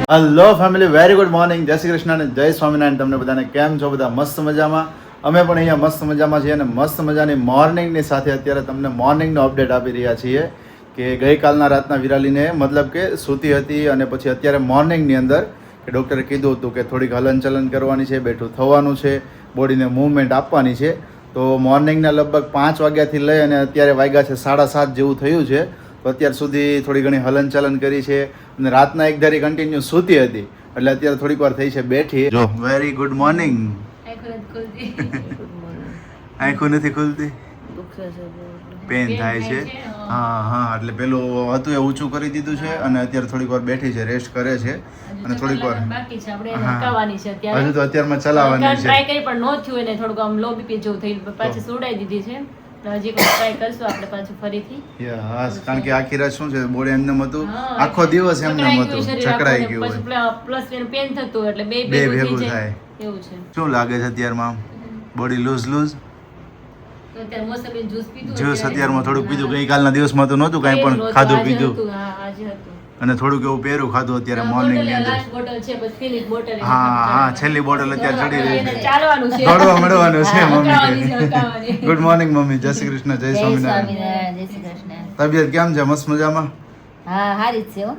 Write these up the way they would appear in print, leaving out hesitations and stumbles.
Hello family, very good morning, જય શ્રી કૃષ્ણ અને જય સ્વામિનારાયણ. તમને બધાને કેમ છો? બધા મસ્ત મજામાં? અમે પણ અહીંયા મસ્ત મજામાં છીએ અને મસ્ત મજાની મોર્નિંગની સાથે અત્યારે તમને મોર્નિંગનો અપડેટ આપી રહ્યા છીએ કે ગઈકાલના રાતના વિરાલીને મતલબ કે સૂતી હતી અને પછી અત્યારે મોર્નિંગની અંદર કે ડૉક્ટરે કીધું હતું કે થોડીક હલનચલન કરવાની છે, બેઠું થવાનું છે, બોડીને મૂવમેન્ટ આપવાની છે. તો મોર્નિંગના લગભગ 5 વાગ્યાથી લઈ અને અત્યારે વાગ્યા છે 7:30 જેવું થયું છે. તો અત્યાર સુધી થોડી ઘણી હલનચલન કરી છે અને રાતના એક ધારી કન્ટિન્યુ સૂતી હતી એટલે અત્યારે થોડીક વાર થઈ છે બેઠી. જો વેરી ગુડ મોર્નિંગ. આંખો નથી ખુલતી, પેન થાય છે. હા, એટલે પેલું હતું એ ઊંચું કરી દીધું છે અને અત્યારે થોડીક વાર બેઠી છે, રેસ્ટ કરે છે અને થોડીક વાર બાકી છે. આપણે હકાવાની છે અત્યારે. હજુ તો અત્યારમાં ચલાવવાની છે. ટ્રાય કરી પણ નો થયું એને થોડુંક આમ લો બીપી જેવું થયું, પાછી સુડાઈ દીધી છે. હજી ટ્રાય કરશું આપણે પાછું ફરીથી. કારણ કે આખી રાત શું છે, બોડી એમનેમ હતું, આખો દિવસ એમનેમ હતું, ચકડાઈ ગયું પછી પ્લસ એનું પેન થતું એટલે બે ભેગું થાય એવું છે. શું લાગે છે અત્યારમાં? બોડી લૂઝ અત્યારે મોસમી જ્યુસ પીધું, જ્યુસ અત્યારમાં થોડુંક પીધું. ગઈકાલના દિવસમાં તો નહોતું કાંઈ પણ ખાધું પીધું, આજે હતું અને થોડુંક એવું પેરું ખાધું અત્યારે મોર્નિંગ ની અંદર. બોટલ છે પછી ફિનિશ બોટલ. હા, છેલ્લી બોટલ અત્યારે ચડી રહી છે. ચાલવાનું છે, દોડવા મળવાનું છે મમ્મી. હકાવાની. ગુડ મોર્નિંગ મમ્મી, જય શ્રી કૃષ્ણ, જય સ્વામિનારાયણ. જય શ્રી કૃષ્ણ. તબિયત કેમ છે? મસ્ત મજામાં? હા, હારી જ છે હો.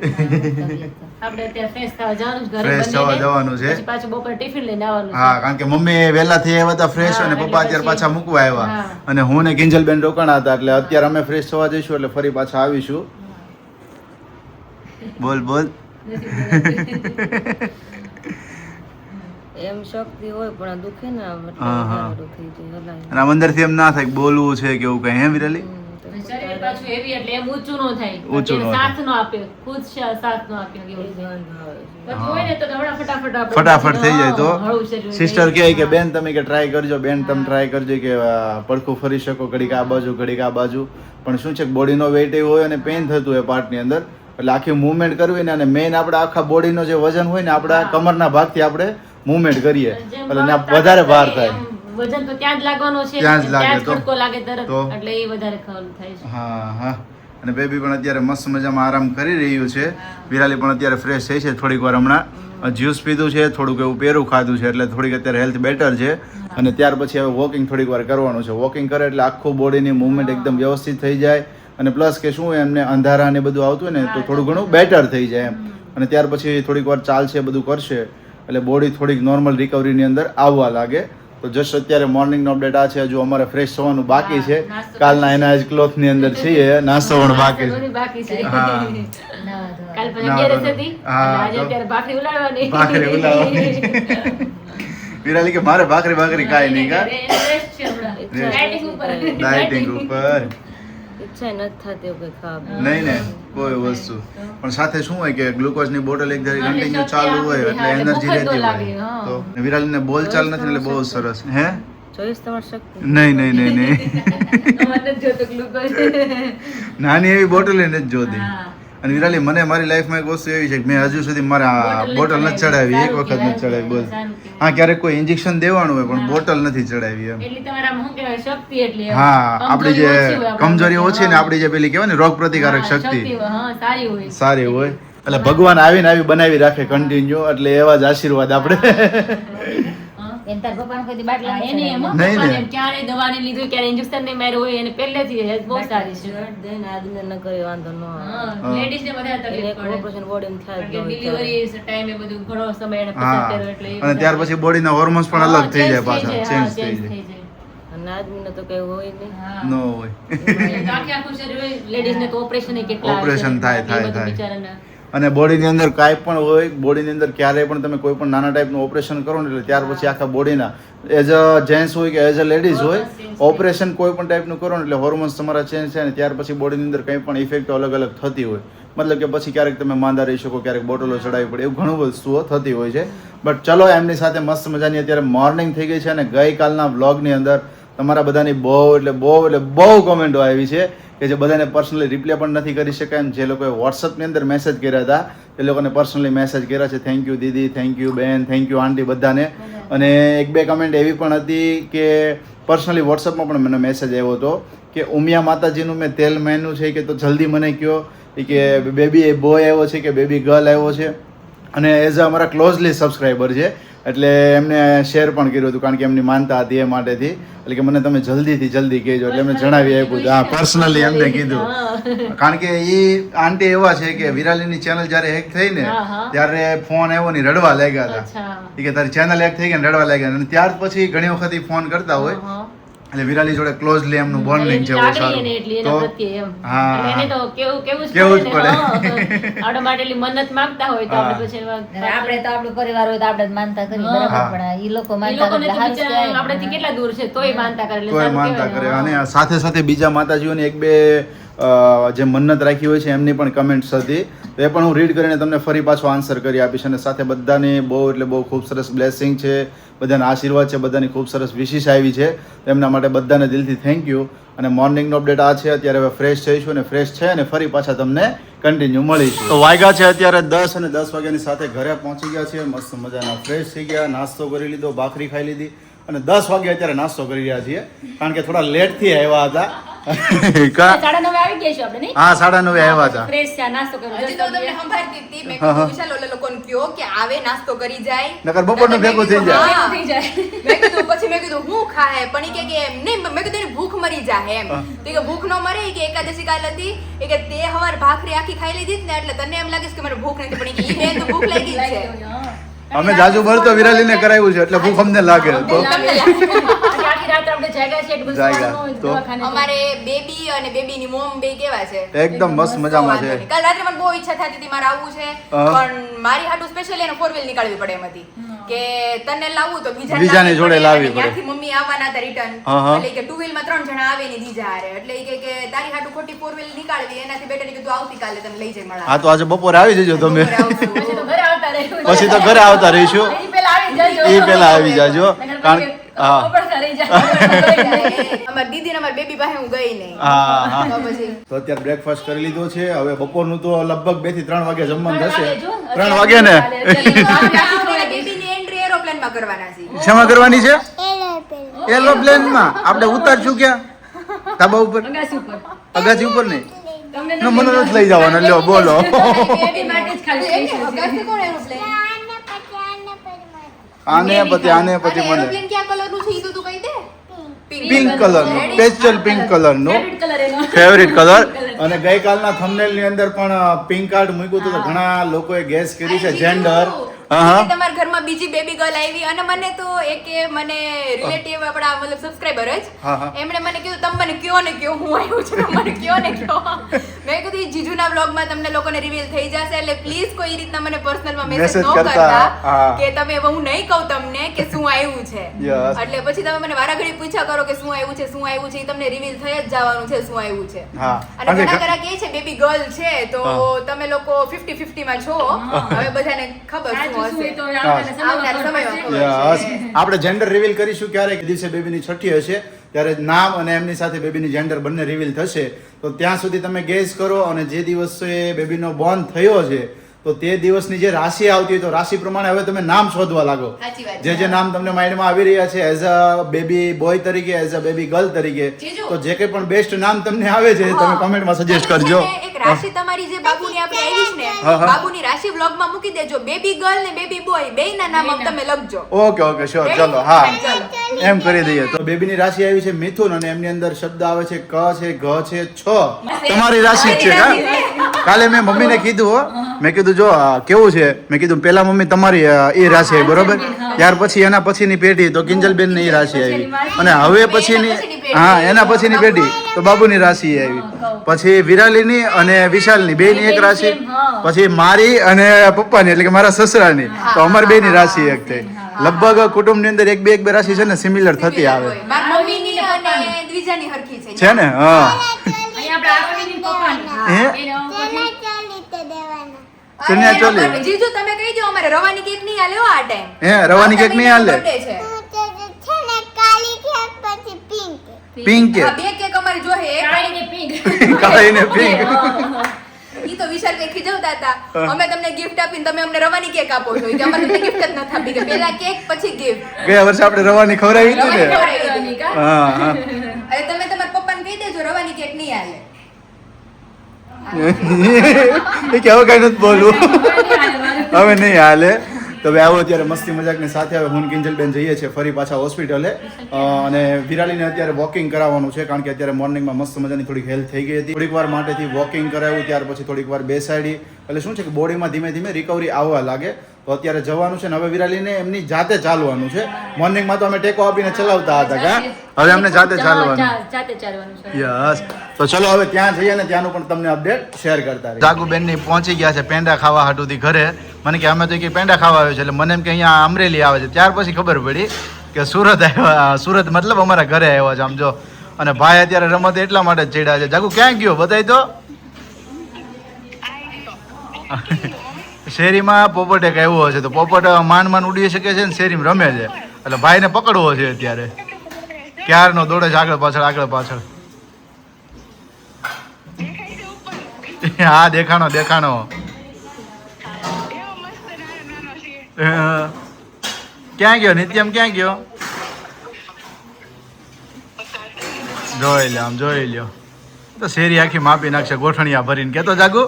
આપણે અત્યારે ફ્રેશ થવા જવાનું છે, ઘરે ફ્રેશ થવા જવાનું છે. પછી પાછું બપોર ટિફિન લઈને આવવાનું છે. હા, કારણ કે મમ્મી વહેલા થી આવ્યા હતા ફ્રેશ અને પપ્પા અત્યારે પાછા મૂકવા આવ્યા અને હું ને કિંજલબેન રોકાણા હતા એટલે અત્યારે અમે ફ્રેશ થવા જઈશું એટલે ફરી પાછા આવીશું. બોલ એમ શક્તિ હોય પણ દુખે ને અને આમ અંદરથી એમ ના થાય બોલવું છે કે એવું કઈ. હે વિરાલી? શરીર પાછું હેવી એટલે એમ ઊંચું નો થાય, ઊંચું નો થાય. સાથ નો આપે, ખુદ સાથ નો આપે એવું થાય. પછી હોય ને તો હમણાં આપણે ફટાફટ થઈ જાય તો હળવું શરીર સિસ્ટર કહે કે બેન તમે કે ટ્રાય કરજો, બેન તમે ટ્રાય કરજો કે પડખું ફરી શકો, ઘડીક આ બાજુ ઘડીક આ બાજુ. પણ શું છે કે બોડીનો વેઇટ એવો હોય અને પેન થતું હોય પાર્ટની અંદર એટલે આખી મૂવમેન્ટ કરવી ને અને મેઇન આપણે આખા બોડીનો જે વજન હોય ને આપણા કમરના ભાગથી આપણે મૂવમેન્ટ કરીએ એટલે વધારે ભાર થાય. વજન તો ત્યાં જ લાગવાનો છે, ત્યાં જ લાગે તો. ખડકો લાગે તરત તો. એટલે એ વધારે ખવાનું થાય છે. હા, અને બેબી પણ અત્યારે મસ્ત મજામાં આરામ કરી રહ્યું છે. વિરાલી પણ અત્યારે ફ્રેશ થઈ છે, થોડીક વાર હમણાં જ્યુસ પીધું છે, થોડુંક એવું પેરું ખાધું છે એટલે થોડીક અત્યારે હેલ્થ બેટર છે. અને ત્યાર પછી હવે વોકિંગ થોડીક વાર કરવાનું છે. વોકિંગ કરે એટલે આખું બોડીની મૂવમેન્ટ એકદમ વ્યવસ્થિત થઈ જાય અને પ્લસ કે શું એમને અંધારા ને બધું આવતું હોય ને તો થોડું ઘણું બેટર થઈ જાય એમ. અને ત્યાર પછી થોડીક વાર ચાલશે, બધું કરશે એટલે બોડી થોડીક નોર્મલ રિકવરીની અંદર આવવા લાગે. તો જસ્ટ અત્યારે મોર્નિંગનો અપડેટ આ છે. હજુ અમારે ફ્રેશ થવાનું બાકી છે. કાલના એના જ ક્લોથની અંદર છીએ, નાસ્તો પણ બાકી છે. બાકી છે. હા. કાલ પછી 11 હતી આજે અત્યારે ભાખરી ઉલાળવાની. ભાખરી ઉલાળવાની. વિરાલી કે મારે ભાખરી કાંઈ નહીં કા Rest છે હમણાં. Dieting ઉપર. ડાયટિંગ ઉપર ઈચ્છા નથી થતી એવું કઈ ખાવા. નહીં ને કોઈ વસ્તુ. પણ સાથે શું હોય કે ગ્લુકોઝની બોટલ એક ધારી કન્ટિન્યુ ચાલુ હોય એટલે એનર્જી રહેતી હોય. તો વિરાલીને બોલચાલ નથી એટલે બહુ સરસ. હે જોઈશ તમારી શક્તિ? નહીં અમારે નથી જોતું glucose. નાની એવી બોટલ નથી જોતી. હા. અને વિરાલી મને મારી લાઈફમાં એક વસ્તુ એવી છે કે મેં હજુ સુધી મારા બોટલ નથી ચડાવી, એક વખત નથી ચડાવી. બોલ. હા, ક્યારેક કોઈ ઇન્જેક્શન દેવાનું હોય પણ બોટલ નથી ચડાવી એમ. એટલી તમારામાં શું કહેવાય શક્તિ એટલી એમ. હા, આપણી જે કમજોરી ઓછી હોય આપણામાં. કમજોરી ઓછી ને આપણી જે પેલી કહેવાય ને રોગ પ્રતિકારક હા, શક્તિ હોય. હા, સારી હોય. સારી હોય એટલે ભગવાન આવીને આવી બનાવી રાખે કન્ટિન્યુ એટલે એવા જ આશીર્વાદ આપણે. એમ તાર પપ્પાને કોઈ દી બાટલા હા, એની એમ હો, નહીં ને. પપ્પાને એમ ક્યારેય દવા નહીં લીધું, ક્યારેય injection નહીં માર્યું હોય એને પહેલેથી health બહુ સારી છે. દઈને આદમીને ન કરે વાંધો ન આવે. હા, ladies ને વધારે એને તકલીફ એક પડે. ઓપરેશન બોડીમાં થાય કારણ કે જ ન હોય delivery time એ બધું ઘણો સમય એને પસાર હા, કર્યો એટલે એ અને ત્યાર વધારે- પછી બોડીના હોર્મોન્સ પણ હા, અલગ થઈ જાય change પાછા, હા, ચેન્જ થઈ change જાય. થઈ જાય. અને આદમીને તો કઈ હોય નહીં. હા. ન હોય. એટલે તો આખે આખું શરીર હોય, ladies ને તો operation ય કેટલા આવે Operation છે. થાય, એ થાય, બધું થાય. બિચારાને. અને બોડીની અંદર કાંઈ પણ હોય, બોડીની અંદર ક્યારેય પણ તમે કોઈ પણ નાના ટાઈપનું ઓપરેશન કરો ને એટલે ત્યાર પછી આખા બોડીના એઝ અ જેન્ટ્સ હોય કે એઝ અ લેડીઝ હોય, ઓપરેશન કોઈ પણ ટાઈપનું કરો ને એટલે હોર્મોન્સ તમારા ચેન્જ થાય ને ત્યાર પછી બોડીની અંદર કંઈ પણ ઇફેક્ટ અલગ અલગ થતી હોય. મતલબ કે પછી ક્યારેક તમે માંદા રહી શકો, ક્યારેક બોટલો ચડાવવી પડે, એવું ઘણું વસ્તુઓ થતી હોય છે. બટ ચલો, એમની સાથે મસ્ત મજાની અત્યારે મોર્નિંગ થઈ ગઈ છે અને ગઈકાલના વ્લોગની અંદર તમારા બધાની બહુ કોમેન્ટો આવી છે કે જે બધાને પર્સનલી રિપ્લાય પણ નથી કરી શકાય અને જે લોકોએ વોટ્સઅપની અંદર મેસેજ કર્યા હતા એ લોકોને પર્સનલી મેસેજ કર્યા છે. Thank you Didi, thank you બેન, થેન્ક યુ આંટી બધાને. અને એક બે કમેન્ટ એવી પણ હતી કે પર્સનલી વોટ્સઅપમાં પણ મને મેસેજ આવ્યો હતો કે ઉમિયા માતાજીનું મેં તેલ માન્યું છે કે તો જલ્દી મને કહો કે બેબી બોય આવ્યો છે કે બેબી ગર્લ આવ્યો છે. અને એઝ અમારા ક્લોઝલી સબસ્ક્રાઈબર છે એટલે એમને શેર પણ કર્યું હતું કારણ કે એમની માનતા હતી એ માટેથી એટલે કે મને તમે જલ્દી કહેજો એટલે એમને જણાવી આપ્યું હતું. હા, પર્સનલી એમને કીધું કારણ કે એ આંટી એવા છે કે વિરાલીની ચેનલ જ્યારે હેક થઈ ને ત્યારે ફોન આવ્યો ને રડવા લાગ્યા હતા. અચ્છા. કે તારી ચેનલ હેક થઈ ગઈ ને રડવા લાગ્યા અને ત્યાર પછી ઘણી વખત ઈ ફોન કરતા હોય એટલે વિરાલી જોડે ક્લોઝલી એમનું બોન્ડિંગ છે બહુ સારું. તો હા, એને તો કેવું જ કેવું જ પડે ને. આપણા માટે એટલી મન્નત માંગતા હોય તો આપણે પછી આપણે તો આપણો પરિવાર હોય તો આપણે જ માનતા કરી બરાબર હા. પણ ઈ લોકો ઈ માનતા લોકોને કરે તો હારું જ બિચારા કહેવાય. આપણાથી કેટલા દૂર છે તોય માનતા કરે એટલે કોઈ સારું માનતા કરે કહેવાય. અને સાથે સાથે બીજા માતાજીઓની એક બે જે મન્નત રાખી હોય છે એમની પણ કમેન્ટ્સ હતી તો એ પણ હું રીડ કરીને તમને ફરી પાછો આન્સર કરી આપીશ અને સાથે બધાની બહુ એટલે બહુ ખૂબ સરસ બ્લેસિંગ છે, બધાના આશીર્વાદ છે, બધાની ખૂબ સરસ વિશિષ આવી છે તો એમના માટે બધાને દિલથી થેન્ક યુ. અને મોર્નિંગનો અપડેટ આ છે. અત્યારે હવે ફ્રેશ થઈશું અને ફ્રેશ છે અને ફરી પાછા તમને કન્ટિન્યુ મળીશું. તો વાગ્યા છે અત્યારે 10 અને 10 વાગ્યાની સાથે ઘરે પહોંચી ગયા છે. મસ્ત મજાના ફ્રેશ થઈ ગયા, નાસ્તો કરી લીધો, ભાખરી ખાઈ લીધી અને 10 વાગે અત્યારે નાસ્તો કરી રહ્યા છીએ કારણ કે થોડા લેટથી આવ્યા હતા. કા 9:30 આવી ગયા છીએ આપણે નહીં? હા 9:30 આવ્યા હતા. ફ્રેશ ચા નાસ્તો કર્યો. હજી તો તમને સંભાળતી હતી. મેં કીધું વિશાલ ઓલા લોકોને કયો કે આવે નાસ્તો કરી જાય નકર બપોરનું ભેગું થઈ જાય. હા. થઈ જાય. મેં કીધું પછી મેં કીધું હું ખાય પણ ઈ કે નહીં મેં કીધું એની ભૂખ મરી જાય એમ તો કે ભૂખ નો મરે ઈ કે એકાદશી કાલ હતી ઈ કે તે હવાર ભાખરી આખી ખાઈ લીધી જ ને એટલે તને એમ લાગે છે કે મને ભૂખ નથી પણ ઈ બેન તો ભૂખ લાગી જ છે. અમે જાજુ ભરતો વિરાલીને કરાવ્યું છે એટલે ભૂખ અમને લાગે તો તમને લાગે. આખી રાત આપણે જાગ્યા છીએ એટલું બધું જાગ્યા. ખાવાનું હોય તો? દવાખાને તો. અમારે બેબી અને બેબીની મોમ બે કેવા છે એકદમ મસ્ત મજામાં છે. કાલ રાત્રે મને બહુ ઈચ્છા થતી હતી મારે આવવું છે પણ મારી હાટુ સ્પેશિયલી એને 4 વ્હીલ નીકાળવી પડે એમ હતી કે તને લાવવું તો બીજાની જોડે લાવવી પડે. ત્યાંથી મમ્મી આવવાના હતા રિટર્ન હા, હા. એટલે કે 2 વ્હીલ માં 3 જણા આવે ને દીજા હારે એટલે ઈ કે તારી હાટુ ખોટી 4 વ્હીલ નીકાળવી એનાથી બેટર કે તું આવતીકાલે તને લઈ જાય મળા હા તો આજે બપોરે આવી જજો તમે. પછી તો ઘરે આવતા રહીશું. પછી તો ઘરે આવતા રહીશું. ઈ પહેલા આવી જાજો. ઈ પહેલા આવી જાજો. કારણ હા. કપડાં રહી જાય. અમાર દીદી ને અમાર બેબી પાસે હું ગઈ નહીં હા હા તો પછી તો અત્યારે બ્રેકફાસ્ટ કરી લીધો છે. હવે બપોરનું તો લગભગ 2 થી 3 વાગે જમવાનું થશે. 3 3 વાગે ને બેબીની એન્ટ્રી એરોપ્લેન માં કરવાના છે શેમાં કરવાની છે? એરોપ્લેનમાં. આપણે ઉતારશું ક્યાં? ધાબા ઉપર? અગાસી ઉપર. અગાસી ઉપર નહીં? તમને ના, મને નથી લઈ જવાના. લ્યો બોલો. બેબી માટે જ ખાલી સ્પેશિયલ છે. અગાસી કોણ એરોપ્લેન આને પછી મને એરોપ્લેન ક્યાં કલર નું છે ઈ તો તું કહી દે પિંક કલરનું, સ્પેશિયલ પિંક કલરનું ફેવરિટ કલર એનો. Favourite colour. અને ગઈકાલના થંબનેલ ની અંદર પણ પિંક કાર્ડ મૂક્યું હતું તો ઘણા લોકોએ ગેસ કરી છે જેન્ડર. હા કે તમારા ઘરમાં બીજી બેબી ગર્લ આવી અને મને તો એક મને રિલેટિવ આપણા મતલબ સબસ્ક્રાઇબર જ હા, હા. એમણે મને કીધું તમે મને કયો ને કયો હું આવ્યું છું મને કયો ને કયો મેં કીધું ઈ જીજુના વ્લોગમાં તમને લોકોને રિવીલ થઈ જશે એટલે પ્લીઝ કોઈ ઈ રીતના મને પર્સનલમાં મેસેજ Message ન કરતા, કરતા હા. કે તમે હવે હું નહીં કહું તમને કે શું આવ્યું છે Yes. એટલે પછી તમે મને વારાઘડી પૂછ્યા કરો કે શું આવ્યું છે શું આવ્યું છે ઈ તમને રિવીલ થઈ જ જવાનું છે શું આવ્યું છે હા. અને અને ઘણા ઘણા કહે છે બેબી ગર્લ છે તો તમે લોકો 50-50 માં છો હવે બધાને ખબર સાચું શું શું એ તો હશે આવનારા સમયમાં ખબર યસ. પડશે. આપણે જેન્ડર રિવીલ કરીશું ક્યારેક દિવસે બેબીની છઠ્ઠી હશે ત્યારે નામ અને એમની સાથે બેબીની જેન્ડર બંને રિવીલ થશે તો ત્યાં સુધી તમે ગેસ કરો અને જે દિવસે બેબીનો બોર્ન થયો છે તો તે દિવસની જે રાશિ આવતી હોય તો રાશિ પ્રમાણે હવે તમે નામ શોધવા લાગો. સાચી વાત છે. જે નામ તમને માઇન્ડમાં આવી રહ્યા છે એઝ અ બેબી બોય તરીકે એઝ અ બેબી ગર્લ તરીકે જીજુ. તો જે કંઈ પણ બેસ્ટ નામ તમને આવે છે તમે કોમેન્ટમાં સજેસ્ટ કરજો. તમે એક રાશિ તમારી જે બાબુની આપણે આવી છે ને હા, હા. બાબુની રાશિ વ્લોગમાં મૂકી દેજો બેબી ગર્લ ને બેબી બોય બેયના નામ આમ તમે લખજો ઓકે ઓકે શ્યોર ચલો હા એમ કરી દઈએ તો બેબીની રાશિ આવી છે મિથુન અને એમની અંદર શબ્દ આવે છે ક છે ઘ છે છ. તમારી રાશિ જ છે કા? કાલે મેં મમ્મીને કીધું હો મેં કીધું જો કેવું છે મેં કીધું પેલા મમ્મી તમારી એ રાશિ આવી બરોબર ત્યાર પછી એના પછીની પેઢી તો કિંજલબેન ની રાશિ આવી અને હવે પછીની હા એના પછીની પેઢી તો બાબુની રાશિ આવી પછી વિરાલીની અને વિશાલની બેયની એક રાશિ પછી મારી અને પપ્પાની એટલે કે મારા સસરાની તો અમારી બેયની રાશિ એક થઈ લગભગ કુટુંબની અંદર એક બે રાશિ છે ને સિમિલર થતી આવે મારી મમ્મીની અને દ્વિજાની હરખી છે છે ને હા અહીંયા આપણે આરોહીની પપ્પાની. હે? એનો પછી ચણિયા અરે, ચોલી. અમારે જીજુ તમે કહી દો અમારે રવાની કેક નહીં હાલે હો આ ટાઈમ હે રવાની કેક નહીં હાલે પિંક આ બે કેક અમારે જોહે એક કાળી ને pink. કાળી ને પિંક ઈ તો વિશાલ કે ખીજવતા હતા અમે તમને ગિફ્ટ આપીને તમે અમને રવાની કેક આપો છો ઈ કે અમારે તમને ગિફ્ટ જ નથી આપી કે પહેલા કેક પછી ગિફ્ટ ગયા વર્ષે આપણે રવાની ખવડાવી હતી ને રવાની કા? હા હા અરે તમે તમારા પપ્પાને કહી દેજો રવાની કેક નહીં હાલે એ કે હવે કઈ નથી બોલવું હવે નહીં હાલે. તો હવે આવો અત્યારે મસ્તી મજાકની સાથે હવે હું કિંજલબેન જઈએ છીએ ફરી પાછા હોસ્પિટલે અને વિરાલીને અત્યારે વોકિંગ કરાવવાનું છે કારણ કે અત્યારે મોર્નિંગમાં મસ્ત મજાની થોડીક હેલ્થ થઈ ગઈ હતી. થોડીક વાર માટેથી વોકિંગ કરાવ્યું ત્યાર પછી થોડીક વાર બેસાડી એટલે શું છે કે બોડીમાં ધીમે ધીમે રિકવરી આવવા લાગે. તો અત્યારે જવાનું છે ને હવે વિરાલીને એમની જાતે ચાલવાનું છે. મોર્નિંગમાં તો અમે ટેકો આપીને ચલાવતા હતા કા હવે અમને જાતે ચાલવાનું. જાતે ચાલવાનું છે. યસ તો ચલો હવે ત્યાં જઈએ ને ત્યાંનું પણ તમને અપડેટ શેર કરતા રહીએ. જાગુબેન ની પહોંચી ગયા છે પેંડા ખાવા હાટુથી ઘરે. મને કે અમે તો કે પેંડા ખાવા આવ્યો છે એટલે મને એમ કે અહીંયા અમરેલી આવે છે. ત્યાર પછી ખબર પડી કે સુરત આવ્યા. સુરત મતલબ અમારા ઘરે આવ્યા છે આમ જો. અને ભાઈ અત્યારે રમત એટલા માટે જ ચડ્યા છે. જાગુ ક્યાં ગયો બતાય તો. શેરીમાં પોપટ એક આવ્યો છે તો પોપટ માન ઉડી શકે છે ને શેરીમાં રમે છે એટલે ભાઈને પકડવો છે અત્યારે. ક્યારનો દોડે છે આગળ પાછળ. હા દેખાણો ક્યાં ગયો નિત્યમ ક્યાં ગયો જોઈ લ્યો તો શેરી આખી માપી નાખશે ગોઠણિયા ભરીને. કેતો જાગુ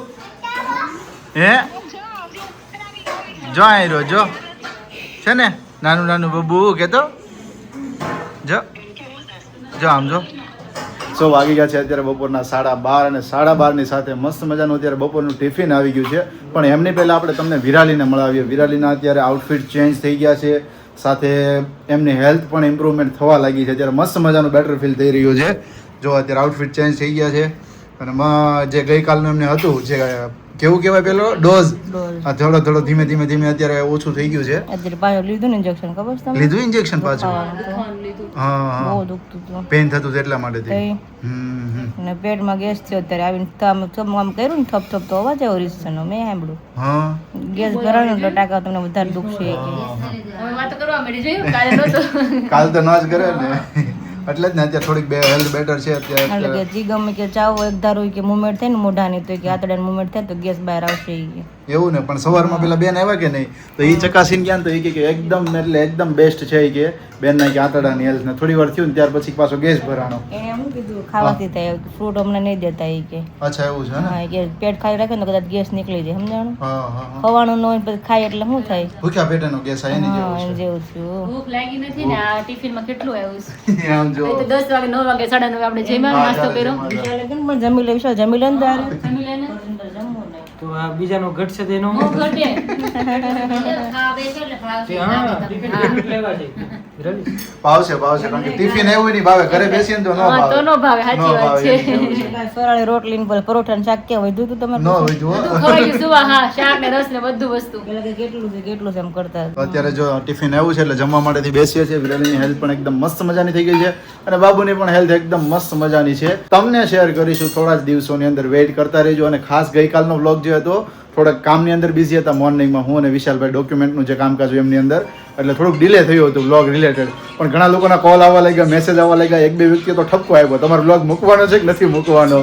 હે જો અહીં રહ્યો જો છે ને નાનું બબુ કેતો જો આમ જો. સો વાગી ગયા છે અત્યારે બપોરના 12:30 અને 12:30 સાથે મસ્ત મજાનું અત્યારે બપોરનું ટિફિન આવી ગયું છે. પણ એમની પહેલાં આપણે તમને વિરાલીને મળાવીએ. વિરાલીના અત્યારે આઉટફિટ ચેન્જ થઈ ગયા છે સાથે એમની હેલ્થ પણ ઇમ્પ્રુવમેન્ટ થવા લાગી છે. અત્યારે મસ્ત મજાનું બેટર ફીલ થઈ રહ્યું છે. જો અત્યારે આઉટફિટ ચેન્જ થઈ ગયા છે અને જે ગઈકાલનું એમને હતું જે કેવું કહેવાય પેલો ડોઝ થોડો ધીમે અત્યારે ઓછું થઈ ગયું છે. અત્યારે પાછું લીધું ને ઇન્જેક્શન ખબર છે તમને? લીધું ઇન્જેક્શન પાછું હા બહુ દુખતું હતું. પેન થતું એટલા માટે તઈ અને પેટમાં ગેસ થયો અત્યારે આવીને આમ કર્યું ને થપ તો અવાજ આવ્યો રીસનો મેં સાંભળ્યું. હા ગેસ ભરાયો એટલે ટાંકા તમને વધારે દુખશે કે હવે વાત કરવા મળી જોયું કાલે નહોતો. કાલ તો ના જ કરે ને એટલે જ ને અત્યારે થોડીક હેલ્થ બેટર છે એટલે અત્યારે. કે જી ગમે કે ચાવો એક ધારું કે મુમેન્ટ થાય ને મોઢાની તો કે આતડાનું મુમેન્ટ થાય તો ગેસ બહાર આવશે ઈ કે. એવું ને પણ સવારમાં પેલા બેન આવ્યા કે નહીં તો એ ચકાસીને ગયા ને તો એ કે એકદમ એટલે એકદમ બેસ્ટ છે એ કે બેન ના કે આંતરડાની હેલ્થ ને થોડી વાર થયું ને ત્યાર પછી પાછો ગેસ ભરાણો. એને એમ કીધું ખાવાથી થાય ફ્રૂટ અમને નહીં દેતા ઈ કે. અચ્છા એવું છે ને. હા કે પેટ ખાલી રાખે ને તો કદાચ ગેસ નીકળી જાય સમજાણું. હા ખવાનું ન હોય પછી ખાય એટલે શું થાય? ભૂખ્યા પેટેનો ગેસ આ એની હા જેવું એમ જેવું થયું. ભૂખ લાગી નથી ને આ ટિફિનમાં કેટલું આવ્યું છે. છે આમ જો તો 10 વાગે 9 વાગે 9:30 આપણે જમ્યા હા, નાસ્તો ચાલે, કર્યો. જમવા વિશાલે કેમ પણ જમી લે વિશાલ જમી લે ને તારે જમી લેને. જમવું નહીં. તો આ બીજાનો ઘટશે તો એનો હું ઘટે. લેવા છે વિરાલી. ભાવશે કારણ કે ટિફિન એવું નહીં ભાવે ઘરે બેસીને તો ન હા, તો ભાવે નો ભાવે સાચી વાત છે. કાંઈ ફરાળી રોટલી ને પેલા પરોઠા ને શાક ક્યાં વધ્યું તું તમારે? ન હોય જો. બધું ખવાઈ ગયું સુવા હા શાક ને રસ ને બધું વસ્તુ. પેલા કે કેટલું છે એમ કરતા હતા. અત્યારે જો ટિફિન આવ્યું છે એટલે જમવા માટેથી બેસીએ છીએ. વિરાલીની હેલ્થ પણ એકદમ મસ્ત મજાની થઈ ગઈ છે અને બાબુની પણ હેલ્થ એકદમ મસ્ત મજાની છે. તમને શેર કરીશું થોડા જ દિવસોની અંદર. વેઇટ કરતા રહેજો. અને ખાસ ગઈકાલનો વ્લોગ જે હતો થોડાક કામની અંદર બિઝી હતા મોર્નિંગમાં હું અને વિશાલભાઈ ડોક્યુમેન્ટનું જે કામકાજ હોય એમની અંદર એટલે થોડુંક ડિલે થયું હતું વ્લોગ રિલેટેડ. પણ ઘણા લોકોના કોલ આવવા લાગ્યા મેસેજ આવવા લાગ્યા. એક બે વ્યક્તિએ તો ઠપકો આવ્યો તમારો વ્લોગ મૂકવાનો છે કે નથી મૂકવાનો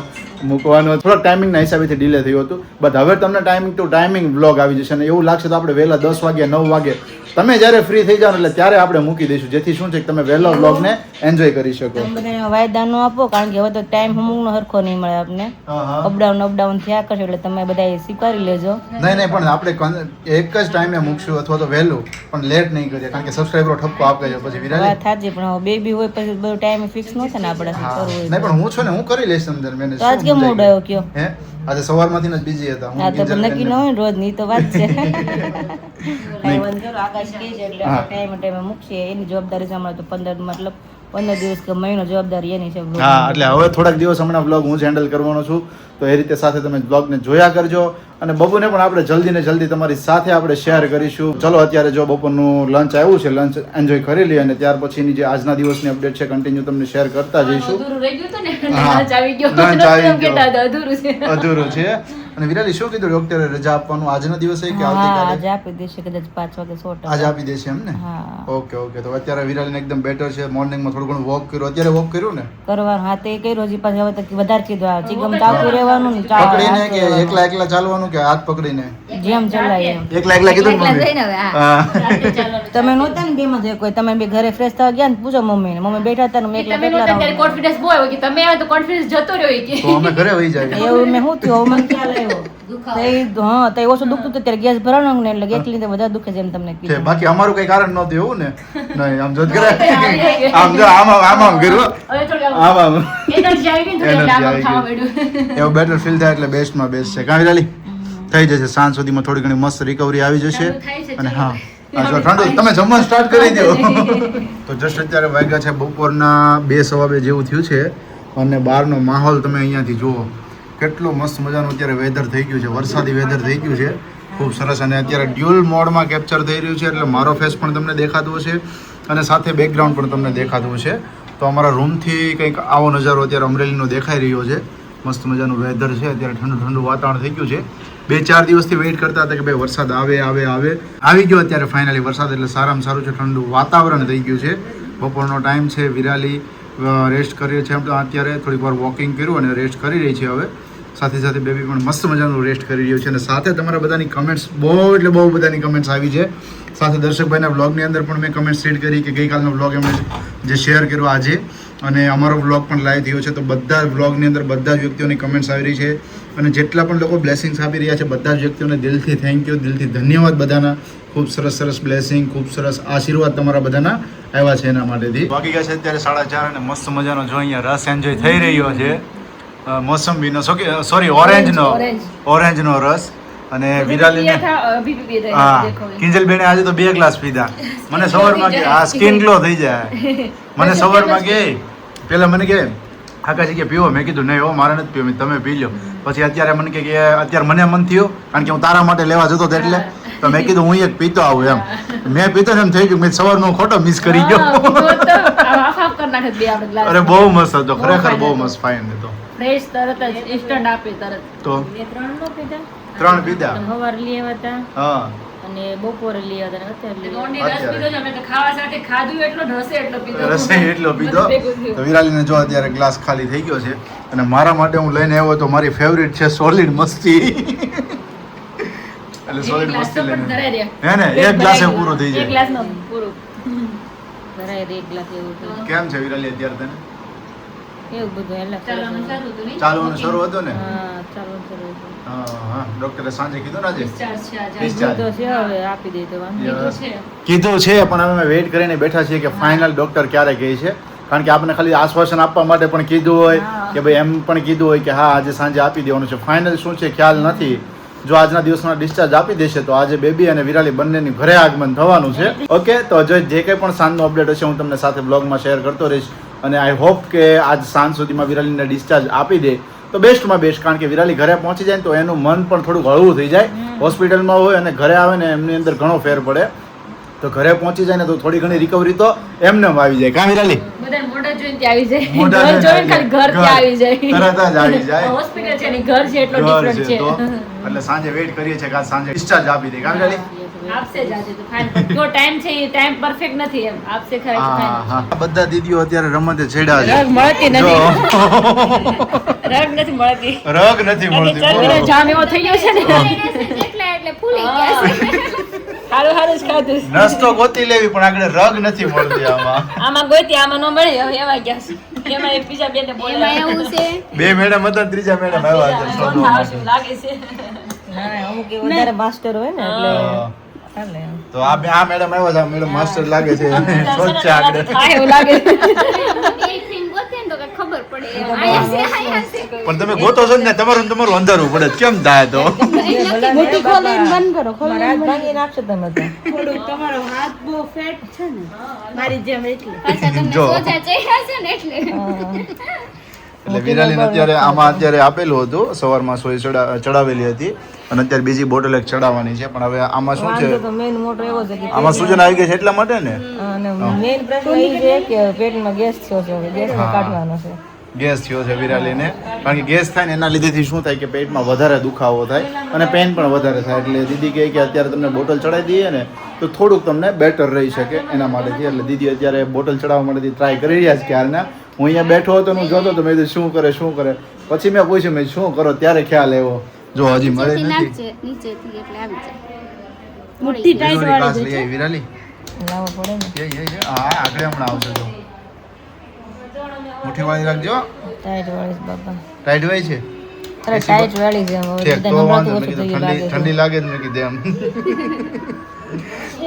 થોડાક ટાઈમિંગના હિસાબેથી ડિલે થયું હતું. બટ હવે તમને ટાઈમિંગ ટુ ટાઈમિંગ વ્લોગ આવી જશે અને એવું લાગશે તો આપણે વહેલા 10 વાગે 9 વાગે તમે જ્યારે ફ્રી થઈ જાઓ એટલે ત્યારે આપણે મૂકી દઈશું જેથી શું છે કે તમે વહેલો વ્લોગને એન્જોય કરી શકો. તમે બધાને વાયદા ન આપો કારણ કે હવે તો ટાઈમ અમુકનો હરખો નહીં મળે આપને. અપડાઉન થયા કરશે એટલે તમે બધા સ્વીકારી લેજો. નહીં પણ આપણે એક જ ટાઈમે મૂકશું અથવા તો વહેલું પણ લેટ નહીં કરીએ કારણ કે સબસ્ક્રાઈબરો ઠપકો આપે છે પછી વિરાલી. વાત સાચી પણ હવે બેબી હોય પછી બધું ટાઈમ ફિક્સ ન થાય ને આપણે હા કરવું નહીં હોય. પણ હું છું ને હું કરી લઈશ અંદર મેનેજ. તો આજ કેમ મૂડ આવ્યો કયો? હે આજે સવારમાંથી જ બિઝી હતા આ તો કિંજલબેન નક્કી ન હોય ને રોજ ની તો વાત છે. કાંઈ વાંધો નહીં. આકાશ કહે છે એટલે હા. ટાઈમે મૂકશે એની જવાબદારી છે હમણાં તો 15 દિવસ કે મહિનો જવાબદારી એની છે. હા એટલે હવે થોડાક દિવસ હમણાં બ્લોગ હું જ હેન્ડલ કરવાનો છું તો એ રીતે સાથે તમે બ્લોગને જોયા કરજો અને બપોરને પણ આપણે જલ્દી ને જલ્દી તમારી સાથે આપણે શેર કરીશું. ચલો અત્યારે જો બપોરનું લંચ આવ્યું છે લંચ એન્જોય કરી લઈએ અને ત્યાર પછીની જે આજના દિવસની અપડેટ છે કન્ટિન્યુ તમને શેર કરતા જઈશું. અધૂરું રહી ગયું હતું ને હા. લંચ આવી ગયો લંચ આવી એમ કહેતા ગયો. હતા, અધૂરું છે. અધૂરું છે અને વિરાલી શું કીધું ડોક્ટરે રજા આપવાનું આજના દિવસે કે હા આવતીકાલે આજે આપી દેશે કદાચ 5 વાગે 100%. આજે આપી દેશે એમ ને હા ઓકે ઓકે તો અત્યારે વિરાલીને એકદમ બેટર છે મોર્નિંગમાં થોડું ઘણું વોક કર્યું અત્યારે વોક કર્યું ને કરવાનું હા તે કર્યો હજી પાછું હવે તો વધારે કીધું આ ચીગમ ચાલતું રહેવાનું ને પકડીને કે એકલા ચાલવાનું કે હાથ પકડીને જેમ ચલાય એમ એકલા કીધું ને મમ્મી હા રાત્રે ચાલવાનું. તમે નહોતા ને બેમાં જે કોઈ તમે બે ઘરે ફ્રેશ થવા ગયા ને પૂછો મમ્મીને મમ્મી બેઠા હતા ને મેં એકલા તમે નહોતા ત્યારે કેટલા કોન્ફિડન્સ બહુ આવ્યો કે તમે આવે તો કોન્ફિડન્સ જતો રહ્યો કે તો અમે ઘરે વહી જાય એવું મેં શું થયું હવે મને ખ્યાલ આવ્યો હા તો ઓછું દુખતું હતું ત્યારે ગેસ ભરાણો ને એટલે ગેસ લીધે વધારે દુખે છે એમ તમને છે કીધું બાકી અમારું કઈ કારણ નહોતું એવું ને નહીં આમ જોત કરે આમ જો આમ કર્યું હવે થોડું આમ એનર્જી આવી ગઈ ને થોડી Energy આમ આવી ખાવા ગઈ. મળ્યું એવું બેટર ફીલ થાય એટલે બેસ્ટમાં બેસ્ટ છે કાં વિરાલી થઈ જશે સાંજ સુધીમાં થોડી ઘણી મસ્ત રિકવરી આવી જશે ઠંડુ થાય છે, અને ચલો. હા જો ઠંડુ તમે જમવાનું સ્ટાર્ટ કરી દો તો જસ્ટ અત્યારે વાગ્યા છે બપોરના 2:15 જેવું થયું છે અને બહારનો માહોલ તમે અહીંયાથી જુઓ કેટલું મસ્ત મજાનું અત્યારે વેધર થઈ ગયું છે વરસાદી વેધર થઈ ગયું છે ખૂબ સરસ અને અત્યારે ડ્યુઅલ મોડમાં કેપ્ચર થઈ રહ્યું છે એટલે મારો ફેસ પણ તમને દેખાતો હશે અને સાથે બેકગ્રાઉન્ડ પણ તમને દેખાતું હશે તો અમારા રૂમથી કંઈક આવો નજારો અત્યારે અમરેલીનો દેખાઈ રહ્યો છે મસ્ત મજાનું વેધર છે અત્યારે ઠંડુ ઠંડુ વાતાવરણ થઈ ગયું છે 2-4 દિવસથી વેઇટ કરતા હતા કે ભાઈ વરસાદ આવે આવી ગયો અત્યારે ફાઇનલી વરસાદ એટલે સારામાં સારું છે ઠંડુ વાતાવરણ થઈ ગયું છે બપોરનો ટાઈમ છે વિરાલી રેસ્ટ કરીએ છીએ એમ તો અત્યારે થોડીક વાર વોકિંગ કર્યું અને રેસ્ટ કરી રહી છે હવે સાથે સાથે બેબી પણ મસ્ત મજાનું રેસ્ટ કરી રહ્યું છે અને સાથે તમારા બધાની કમેન્ટ્સ બહુ બધાની કમેન્ટ્સ આવી છે સાથે દર્શકભાઈના વ્લોગની અંદર પણ મેં કમેન્ટ્સ રીડ કરી કે ગઈકાલનો વ્લોગ એમણે જે શેર કર્યો આજે અને અમારો વ્લોગ પણ લાઈવ થયો છે તો બધા વ્લોગની અંદર બધા જ વ્યક્તિઓની કમેન્ટ્સ આવી રહી છે અને જેટલા પણ લોકો બ્લેસિંગ્સ આપી રહ્યા છે બધા જ વ્યક્તિઓને દિલથી થેન્ક યુ દિલથી ધન્યવાદ બધાના ખૂબ સરસ બ્લેસિંગ ખૂબ સરસ આશીર્વાદ તમારા બધાના આવ્યા છે એના માટેથી બાકી ગયા છે અત્યારે 4:30 અને મસ્ત મજાનો જો અહીંયા રસ એન્જોય થઈ રહ્યો છે મોસંબીનો સોરી ઓરેન્જનો રસ અને વિરાલીને હા કિંજલબેને આજે તો 2 ગ્લાસ પીધા મને સવારમાં કે આ સ્કિન ગ્લો થઈ જાય મને સવારમાં કે પેલા મને કે આકાશી કે પીવો મેં કીધું નહીં હો મારે નથી પીવો તમે પી લો પછી અત્યારે મને કે અત્યારે મને મન થયું કારણ કે હું તારા માટે લેવા જતો હતો એટલે તો મેં કીધું હું એક પીતો આવું એમ મેં પીતો ને એમ થઈ ગયું મેં સવારનો ખોટો મિસ કરી ગયો અરે બહુ મસ્ત હતો ખરેખર બહુ મસ્ત ફાઇન હતો ફ્રેશ તરત જ ઇન્સ્ટન્ટ આપે તરત તો મેં 3 નો પીધા 3 પીધા સવારે લઈ આવ્યા હતા હા અને બપોરે લઈ આવ્યા હતા અને અત્યારે લઈ રોંડી રસ પીધો છે અમે તો ખાવા સાથે ખાધું એટલો રસે એટલો પીધો રસાઈ એટલો પીધો તો વિરાલીને જો અત્યારે ગ્લાસ ખાલી થઈ ગયો છે અને મારા માટે હું લઈને આવ્યો તો મારી ફેવરિટ છે સોલિડ મસ્તી એટલે સોલિડ મસ્તી લઈને હે ને એક ગ્લાસે પૂરું થઈ એક જાય ગ્લાસમાં પૂરું ભરાય દે 1 ગ્લાસ એવું થયું. કેમ છે વિરાલી અત્યારે તને એવું બધું એટલે ચાલવાનું સારું હતું નહીં ચાલવાનું શરૂ હતું ને હા ચાલો ચલો હા ડોક્ટરે સાંજે કીધું ને આજે ડિસ્ચાર્જ છે આજે Discharge. તો છે હવે આપી દે તો વાંધો નહીં. Yes. છે કીધું છે પણ અમે વેઇટ કરીને બેઠા છીએ કે ફાઇનલ ડોક્ટર ક્યારે કહે છે કારણ કે આપણે ખાલી આશ્વાસન આપવા માટે પણ કીધું હોય કે ભાઈ એમ પણ કીધું હોય કે હા આજે સાંજે આપી દેવાનું છે ફાઇનલ શું છે ખ્યાલ નથી જો આજના દિવસમાં ડિસ્ચાર્જ આપી દેશે તો આજે બેબી અને વિરાલી બંનેની ઘરે આગમન થવાનું છે ઓકે તો જો જે કંઈ પણ સાંજનો અપડેટ હશે હું તમને સાથે બ્લોગમાં શેર કરતો રહીશ અને આઈ હોપ કે આજ સાંજ સુધીમાં વિરાલીને ડિસ્ચાર્જ આપી દે તો બેસ્ટમાં બેસ્ટ કારણ કે વિરાલી ઘરે પહોંચી જાય ને તો એનું મન પણ થોડું હળવું થઈ જાય હોસ્પિટલમાં હોય અને ઘરે આવે ને એમની અંદર ઘણો ફેર પડે તો ઘરે પહોંચી જાય ને તો થોડી ઘણી રિકવરી તો એમને આવી જાય કાં વિરાલી બધા મોઢા જોઈને ત્યાં આવી જાય મોઢા ઘર જોઈને જોઈને ખાલી ઘર ત્યાં આવી જાય તરત જ આવી જાય હોસ્પિટલ છે ને ઘર છે એટલો ઘર ડિફરન્ટ છે છે તો એટલે સાંજે વેઇટ કરીએ છીએ કે આજ સાંજે ડિસ્ચાર્જ આપી દે કાં વિરાલી આપશે જ આજે તો ફાઇન જો ટાઈમ છે એ ટાઈમ પરફેક્ટ નથી એમ આપશે ખરી તો હા fine. હા બધા દીદીઓ અત્યારે રમતે છેડા છે રગ મળતી જો, નથી રગ નથી મળતી રગ નથી ચરબીનો મળતી જામ એવો થઈ ગયો છે ને એટલે ફૂલી ગયા છે. હારું હારું જ ખાધું નસ તો ગોતી લેવી પણ આગળ રગ નથી મળતી આમાં આમાં ગોતી આમાં ન મળે હવે એવા ગયા છે એમાં એક બીજા બેને એમાં બોલાવ્યા. એવું છે બે મેડમ હતા ને ત્રીજા મેડમ આવ્યા છે ચોથા શોધવા આવશે માટે. એવું લાગે છે ના ના અમુક એ વધારે માસ્ટર હોય ને એટલે હા. ચાલે એમ. તો આ મેડમ આવ્યા છે આ મેડમ માસ્ટર લાગે છે શોધ છે આગળ થાય એવું લાગે એક ફિલ્મ ગોતે ને તો કઈ ખબર પડે આયા છે પણ તમે ગોતો છો ને તમારું અંધારું પડે કેમ થાય તો મોટું ખોલીને બંધ કરો ખોલીને હાથ ભાંગી નાખશો તમે તો થોડુંક તમારો હાથ બહુ ફેટ છે ને મારી જેમ એટલે પાછા તમને જો. સોજા ચહેરા છે ને એટલે એટલે વિરાલીને અત્યારે આમાં અત્યારે આપેલું હતું સવારમાં સોય ચડાવેલી હતી અને અત્યારે બીજી બોટલ એક ચડાવવાની છે પણ હવે આમાં શું વાંધો છે તો મેઇન મોટો એવો છે કે આમાં સૂજન આવી ગઈ છે એટલા માટે ને અને મેઇન પ્રશ્ન એ છે કે પેટમાં ગેસ થયો છે હવે ગેસ કાઢવાનો છે ગેસ થયો છે વિરાલીને, કારણ કે ગેસ થાય ને એના લીધેથી શું થાય કે પેટમાં વધારે દુખાવો થાય અને પેન પણ વધારે થાય. એટલે દીદી કહે કે અત્યારે તમને બોટલ ચડાવી દઈએ ને તો થોડુંક તમને બેટર રહી શકે એના માટેથી. એટલે દીદી અત્યારે બોટલ ચડાવવા માટેથી ટ્રાય કરી રહ્યા છે ક્યારના. હું અહીંયા બેઠો હતો હું જોતો તો મેં કીધું શું કરે શું કરે, પછી મેં પૂછ્યું મેં શું કરો, ત્યારે ખ્યાલ આવ્યો. જો હજી મળે નથી. નીચેથી એટલે આવી જાય મુઠ્ઠી ટાઈટ ગ્લાસ વાળી લઈ આવી વિરાલી. લાવવો પડે ને. હા આગળ હમણાં આવશે. જો મુઠ્ઠી વાળી રાખજો. ટાઈટ વાળી છે બાપા. ટાઈટ હોય છે અરે ટાઈટ વાળી છે હવે તો બધા વાંધો નવરાતું નહીં. ઓછું થઈ ગયું ઠંડી લાગે ઠંડી લાગે જ મેં કીધું એમ.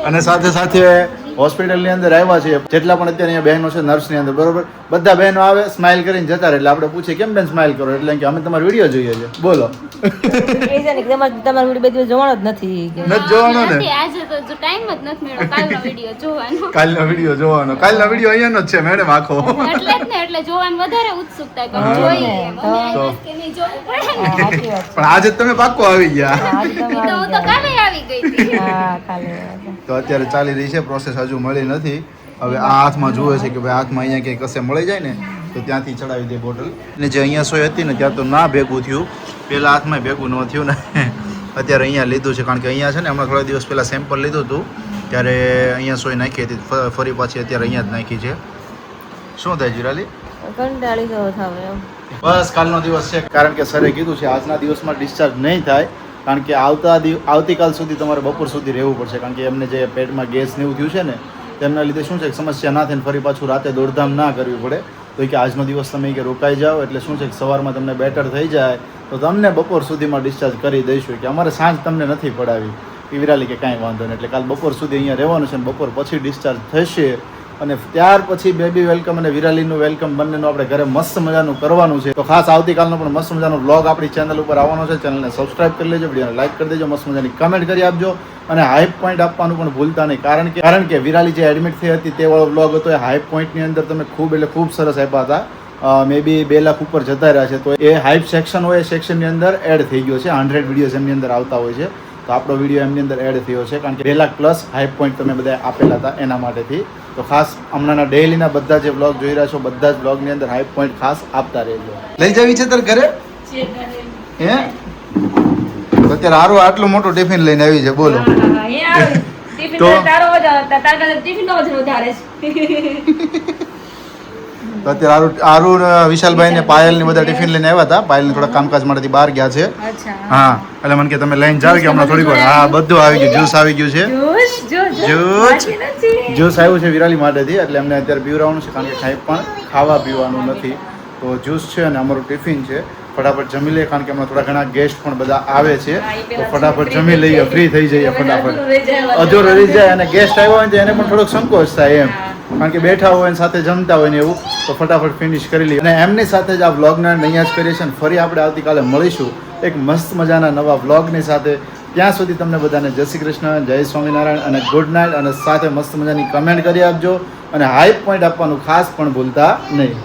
અને સાથે સાથે હોસ્પિટલની અંદર આવ્યા છે જેટલા પણ અત્યારે અહીંયા બહેનો છે નર્સની અંદર, બરોબર, બધા બહેનો આવે સ્માઇલ કરીને જતા રહે. એટલે આપણે પૂછીએ કેમ બેન સ્માઇલ કરો, એટલે કે અમે તમારો વિડીયો જોઈએ છે. બોલો એ છે ને કે તમારો વિડીયો બે દિવસ જોવાનો જ નથી કે નથી જોવાનો ને, નથી, આજે તો જો ટાઈમ જ નથી મળ્યો કાલનો વિડીયો જોવાનો કાલનો વિડીયો જોવાનો. કાલનો વિડીયો અહીંયાનો જ છે મેડમ આખો. એટલે જ ને એટલે જોવાનું વધારે ઉત્સુકતા કે હા. જોઈએ એમ. તો. અમે આવીશ કે નહીં જોવું પડે ને. હા, સાચી વાત પણ આજે જ તમે પાક્કો આવી ગયા. છે. આજ તમે તો હું તો કાલે આવી ગઈ હતી હા કાલે આવ્યા હતા. તો અત્યારે ચાલી રહી છે પ્રોસેસ, હજુ મળી નથી. હવે આ હાથમાં જુએ છે કે ભાઈ હાથમાં અહીંયા ક્યાંય કશે મળી જાય ને તો ત્યાંથી ચડાવી દે બોટલ. ને જે અહીંયા સોય હતી ને ત્યાં તો ના ભેગું થયું, પહેલાં હાથમાં ભેગું ન થયું ને અત્યારે અહીંયા લીધું છે. કારણ કે અહીંયા છે ને હમણાં થોડા દિવસ પહેલાં સેમ્પલ લીધું હતું ત્યારે અહીંયા સોય નાખી હતી, ફરી પાછી અત્યારે અહીંયા જ નાખી છે. શું થાય જીરાલી? કંટાળી ગયો થાવ એમ. બસ કાલનો દિવસ છે, કારણ કે સરે કીધું છે આજના દિવસમાં ડિસ્ચાર્જ નહીં થાય, કારણ કે આવતીકાલ સુધી તમારે બપોર સુધી રહેવું પડશે. કારણ કે એમને જે પેટમાં ગેસ ને એવું થયું છે ને તેમના લીધે શું છે કે સમસ્યા ના થાય ને ફરી પાછું રાતે દોડધામ ના કરવી પડે. તો કે આજનો દિવસ તમે કે રોકાઈ જાઓ એટલે શું છે કે સવારમાં તમને બેટર થઈ જાય તો તમને બપોર સુધીમાં ડિસ્ચાર્જ કરી દઈશું. કે અમારે સાંજ તમને નથી પડાવી. એ વિરાલી કે કાંઈ વાંધો નહીં, એટલે કાલ બપોર સુધી અહીંયા રહેવાનું છે અને બપોર પછી ડિસ્ચાર્જ થશે. અને ત્યાર પછી બેબી વેલકમ અને વિરાલીનું વેલકમ બંનેનું આપણે ઘરે મસ્ત મજાનું કરવાનું છે. તો ખાસ આવતીકાલનો પણ મસ્ત મજાનો વ્લોગ આપણી ચેનલ ઉપર આવવાનો છે. ચેનલને સબસ્ક્રાઇબ કરી લેજો, વિડીયોને લાઈક કરી દેજો, મસ્ત મજાની કમેન્ટ કરી આપજો અને હાઈપ પોઈન્ટ આપવાનું પણ ભૂલતા નહીં. કારણ કે વિરાલી જે એડમિટ થઈ હતી તે વાળો વ્લોગ હતો એ હાઈપ પોઈન્ટની અંદર તમે ખૂબ એટલે ખૂબ સરસ આપ્યા હતા. મે બી 2 લાખ ઉપર જતા રહ્યા છે. તો એ હાઈપ સેક્શન હોય એ સેક્શનની અંદર એડ થઈ ગયો છે. 100 વિડીયોઝ એમની અંદર આવતા હોય છે. તો આપણો વિડીયો એમની અંદર એડ થયો છે કારણ કે 2 લાખ પ્લસ હાઈપ પોઈન્ટ તમે બધા આપેલા હતા એના માટેથી. તો ખાસ હમણાંના ડેઈલીના બધા જે વ્લોગ જોઈ રહ્યા છો બધા જ વ્લોગની અંદર હાઈપ પોઈન્ટ ખાસ આપતા રહેજો. લઈ જવી છે તાર ઘરે હે? તો અત્યારે હારું આટલું મોટું ટિફિન લઈને આવી છે. બોલો તો તો અત્યારે આરું વિશાલભાઈ ને પાયલ ને બધા ટિફિન લઈને આવ્યા હતા. પાયલ ને થોડા કામકાજ માટેથી બહાર ગયા છે. હા એટલે મને કે તમે લઈને જાવ કે હમણાં થોડીક વાર. હા બધું આવી ગયું, જ્યુસ આવી ગયું છે. જ્યુસ આવ્યું છે વિરાલી માટેથી એટલે એમને અત્યારે પીવડાવવાનું છે કારણ કે કાંઈ પણ ખાવા પીવાનું નથી. તો જ્યુસ છે અને અમારું ટિફિન છે. ફટાફટ જમી લઈએ કારણ કે હમણાં થોડા ઘણા ગેસ્ટ પણ બધા આવે છે. તો ફટાફટ જમી લઈએ, ફ્રી થઈ જઈએ ફટાફટ. અધૂરો રહી જાય અને ગેસ્ટ આવ્યા હોય તો એને પણ થોડોક સંકોચ થાય એમ, કારણ કે બેઠા હોય ને સાથે જમતા હોય ને એવું. તો ફટાફટ ફિનિશ કરી લઈએ અને એમની સાથે જ આ વ્લોગને અહીંયા જ કરીએ છીએ. અને ફરી આપણે આવતીકાલે મળીશું એક મસ્ત મજાના નવા વ્લોગની સાથે. ત્યાં સુધી તમને બધાને જય શ્રી કૃષ્ણ, જય સ્વામિનારાયણ અને ગુડ નાઇટ. અને સાથે મસ્ત મજાની કમેન્ટ કરી આપજો અને હાઈપ પોઈન્ટ આપવાનું ખાસ પણ ભૂલતા નહીં.